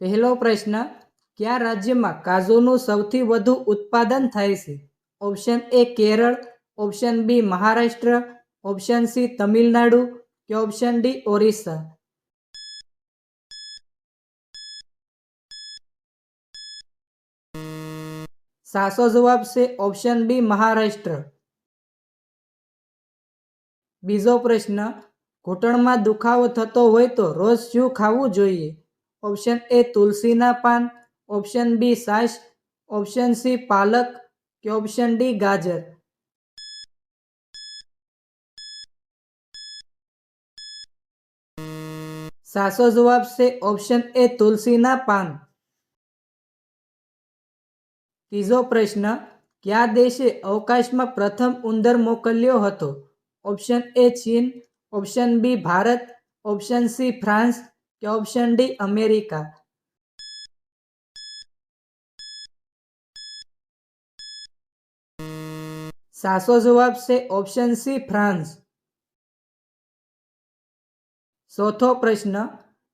પહેલો પ્રશ્ન, કયા રાજ્યમાં કાજુનું સૌથી વધુ ઉત્પાદન થાય છે? Option A Kerala, option B Maharashtra, option C Tamil Nadu કે ઓપ્શન ડી ઓરિસ્સા. સાચો જવાબ છે ઓપ્શન બી મહારાષ્ટ્ર. બીજો પ્રશ્ન, ઘૂંટણમાં દુખાવો થતો હોય તો રોજ શું ખાવું જોઈએ? ઓપ્શન એ તુલસીના પાન, ઓપ્શન બી છાશ, ઓપ્શન સી પાલક કે ઓપ્શન ડી ગાજર. સાચો જવાબ છે ઓપ્શન એ તુલસીના પાન. ત્રીજો પ્રશ્ન, કયા દેશે અવકાશમાં પ્રથમ ઉંદર મોકલ્યો હતો? ઓપ્શન એ ચીન, option B Bharat, option C France કે ઓપ્શન ડી અમેરિકા. સાચો જવાબ છે ઓપ્શન સી ફ્રાન્સ. ચોથો પ્રશ્ન,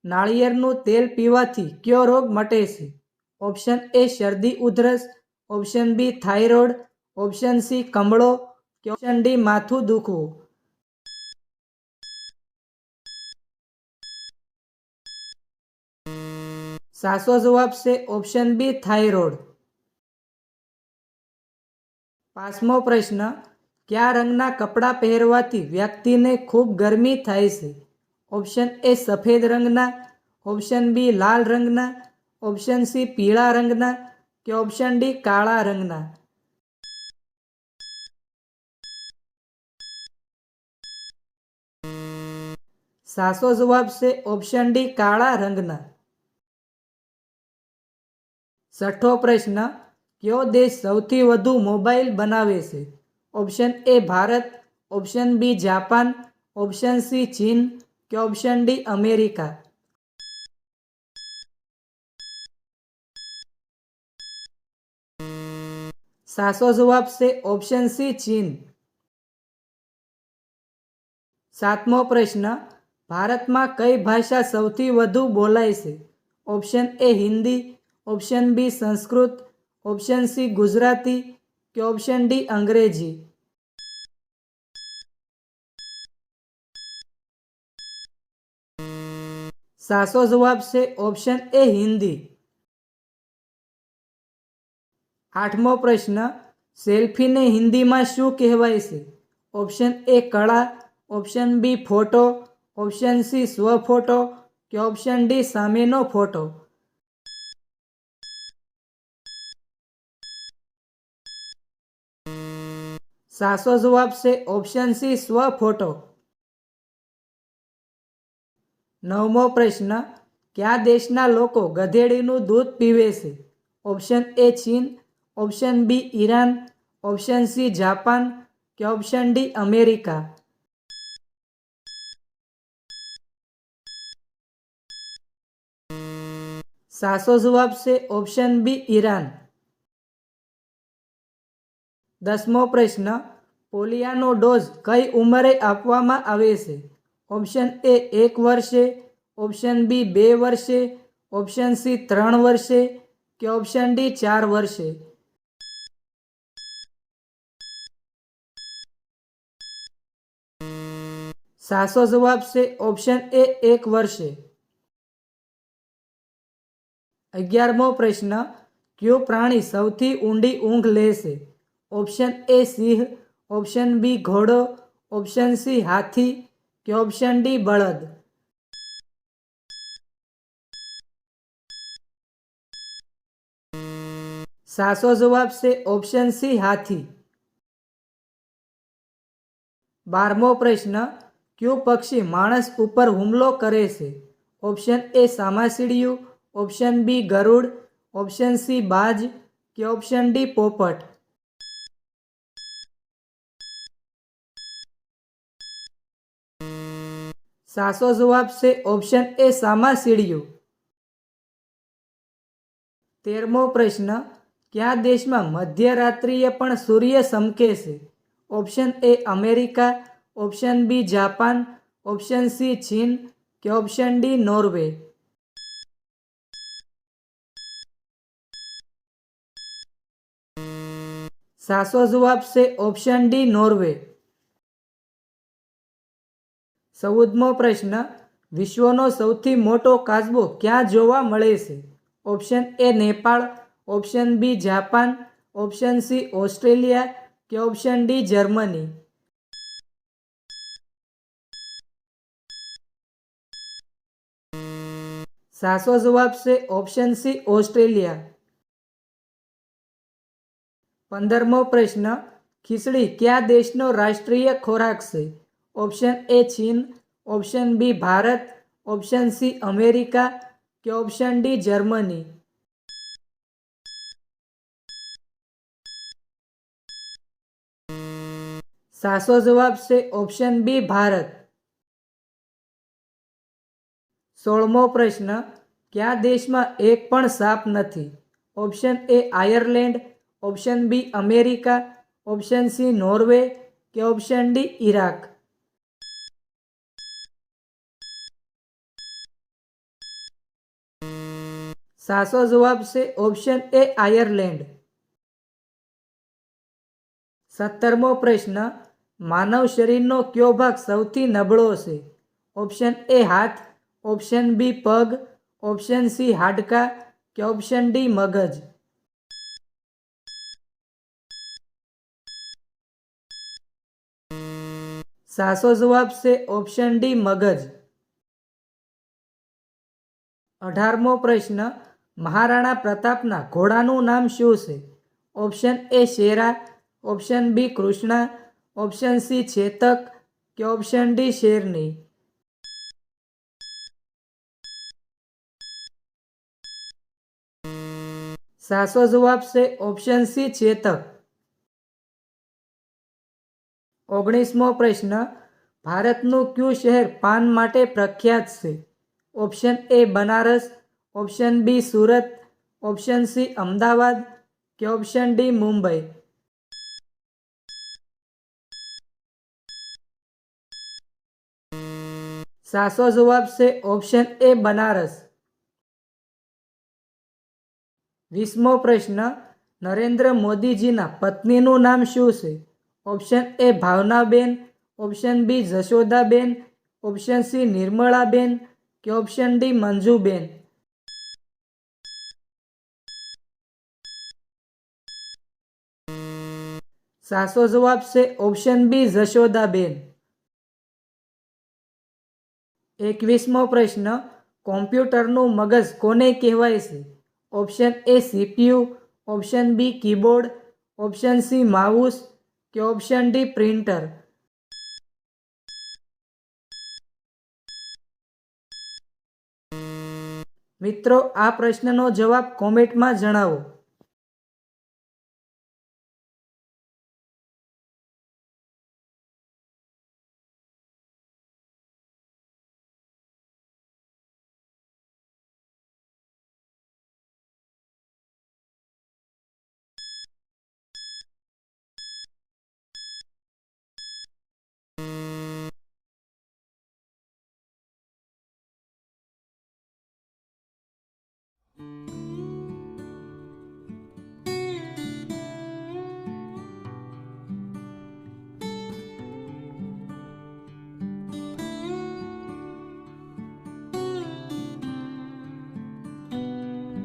નાળિયેરનું તેલ પીવાથી કયો રોગ મટે છે? ઓપ્શન એ શરદી ઉધરસ, option B thyroid, option C કમળો કે ઓપ્શન ડી માથું દુખવું. સાચો જવાબ છે ઓપ્શન બી થાઇરોઇડ. પાંચમો પ્રશ્ન, કયા રંગના કપડાં પહેરવાથી વ્યક્તિને ખૂબ ગરમી થાય છે? ઓપ્શન એ સફેદ રંગના, ઓપ્શન બી લાલ રંગના, ઓપ્શન સી પીળા રંગના કે ઓપ્શન ડી કાળા રંગના. સાચો જવાબ છે ઓપ્શન ડી કાળા રંગના. છઠ્ઠો પ્રશ્ન, કયો દેશ સૌથી વધુ મોબાઈલ બનાવે છે? Option A Bharat, option B Japan, option C ચીન કે ઓપ્શન ડી અમેરિકા. સાચો જવાબ છે ઓપ્શન સી ચીન. સાતમો પ્રશ્ન, ભારતમાં કઈ ભાષા સૌથી વધુ બોલાય છે? Option A Hindi, option B Sanskrit, option C Gujarati કે ઓપ્શન ડી અંગ્રેજી. સાચો જવાબ છે ઓપ્શન એ હિન્દી. આઠમો પ્રશ્ન, સેલ્ફીને હિન્દીમાં શું કહેવાય છે? ઓપ્શન એ કળા, option B photo, option C સ્વફોટો કે ઓપ્શન ડી સામેનો ફોટો. સાચો જવાબ છે ઓપ્શન સી સ્વફોટો. નવમો પ્રશ્ન, કયા દેશના લોકો ગધેડીનું દૂધ પીવે છે? ઓપ્શન એ ચીન, option B Iran, option C Japan કે ઓપ્શન ડી અમેરિકા. સાચો જવાબ છે ઓપ્શન બી ઈરાન. દસમો પ્રશ્ન, પોલિયાનો ડોઝ કઈ ઉંમરે આપવામાં આવે છે? ઓપ્શન એ 1 વર્ષે, ઓપ્શન બી 2 વર્ષે, ઓપ્શન સી 3 વર્ષે કે ઓપ્શન ડી 4 વર્ષે. સાચો જવાબ છે ઓપ્શન એ 1 વર્ષે. 11મો પ્રશ્ન, કયું પ્રાણી સૌથી ઊંડી ઊંઘ લે છે? ઓપ્શન એ સિંહ, ઓપ્શન બી ઘોડો, ઓપ્શન સી હાથી કે ઓપ્શન ડી બળદ. સાચો જવાબ છે ઓપ્શન સી હાથી. 12મો પ્રશ્ન, કયું પક્ષી માણસ ઉપર હુમલો કરે છે? ઓપ્શન એ સામાસીડિયું, ઓપ્શન બી ગરુડ, ઓપ્શન સી બાજ કે ઓપ્શન ડી પોપટ. સાચો જવાબ છે ઓપ્શન એ સામાસીડિયું. 13મો પ્રશ્ન, કયા દેશમાં મધ્યરાત્રિએ પણ સૂર્ય ચમકે છે? Option A America, option B Japan, option C ચીન કે ઓપ્શન ડી નોર્વે. સાચો જવાબ છે ઓપ્શન ડી નોર્વે. 14મો પ્રશ્ન, વિશ્વનો સૌથી મોટો કાચબો ક્યાં જોવા મળે છે? Option A Nepal, option B Japan, option C Australia કે ઓપ્શન ડી જર્મની. સાચો જવાબ છે ઓપ્શન સી ઓસ્ટ્રેલિયા. 15મો પ્રશ્ન, ખીચડી કયા દેશનો રાષ્ટ્રીય ખોરાક છે? ઓપ્શન એ ચીન, option B Bharat, option C America કે ઓપ્શન ડી જર્મની. સાચો જવાબ છે ઓપ્શન બી ભારત. 16મો પ્રશ્ન, કયા દેશમાં એક પણ સાપ નથી? Option A Ireland, option B America, option C Norway કે ઓપ્શન ડી ઈરાક. સાચો જવાબ છે ઓપ્શન એ આયર્લેન્ડ. 17મો પ્રશ્ન, માનવ શરીરનો કયો ભાગ સૌથી નબળો છે? ઓપ્શન એ હાથ, ઓપ્શન બી પગ, ઓપ્શન સી હાડકા કે ઓપ્શન ડી મગજ. સાચો જવાબ છે ઓપ્શન ડી મગજ. 18મો પ્રશ્ન, મહારાણા પ્રતાપના ઘોડાનું નામ શું છે? Option A Shera, option B Krishna, option C Chetak કે ઓપ્શન ડી શેરની. સાચો જવાબ છે ઓપ્શન સી ચેતક. 19મો પ્રશ્ન, ભારતનું કયું શહેર પાન માટે પ્રખ્યાત છે? Option A Banaras, option B Surat, option C Ahmedabad કે ઓપ્શન ડી મુંબઈ. સાચો જવાબ છે ઓપ્શન એ બનારસ. 20મો પ્રશ્ન, નરેન્દ્ર મોદીજીના પત્નીનું નામ શું છે? Option A Bhavnaben, option B Jashodaben, option C Nirmalaben કે ઓપ્શન ડી મંજુબેન. સાચો જવાબ છે ઓપ્શન બી જશોદાબેન. 21મો પ્રશ્ન, કોમ્પ્યુટરનું મગજ કોને કહેવાય છે? Option A CPU, option B keyboard, option C mouse કે ઓપ્શન ડી પ્રિન્ટર. મિત્રો, આ પ્રશ્નનો જવાબ કોમેન્ટમાં જણાવો.